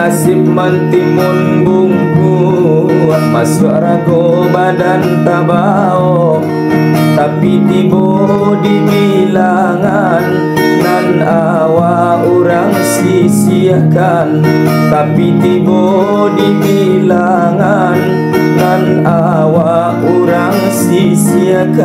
nasib mentimun bungku masuk rago badan tabao, tapi tibo di bilangan nan awa orang sisihkan, tapi tibo di bilangan nan awa orang sisihkan.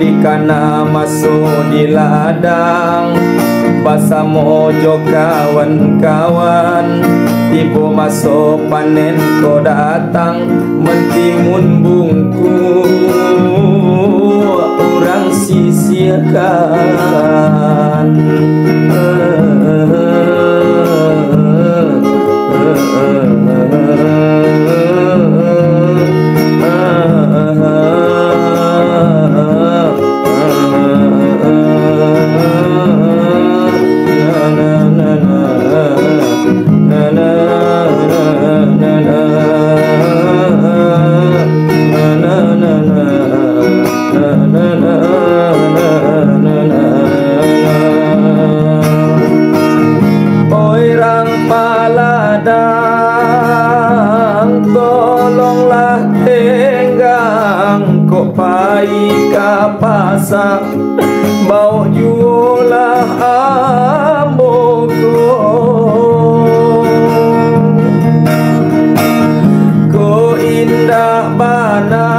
Dikana masuk di ladang basa mojo kawan-kawan, tibo masuk panen ko datang mentimun bungku orang sisihkan. Tolonglah tenggang kok pai ka pasar, bau jualah ambogo. Ko indah bana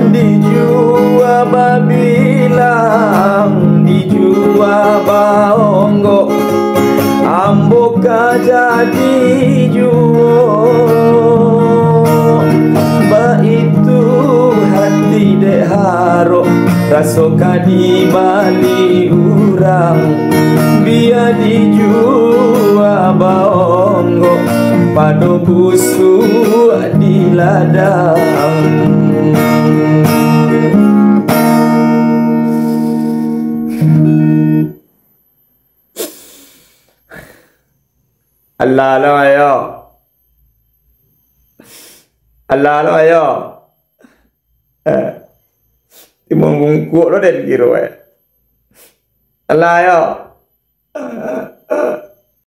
dijual babilang, dijual baonggo, amboka jadi juo. Ba itu hati dek haro rasoka di bali urang, biar dijual baonggo pado busu di ladang. Allah lo ayo, Allah lo ayo, timun bungkuk lo den kiro Allah ayo.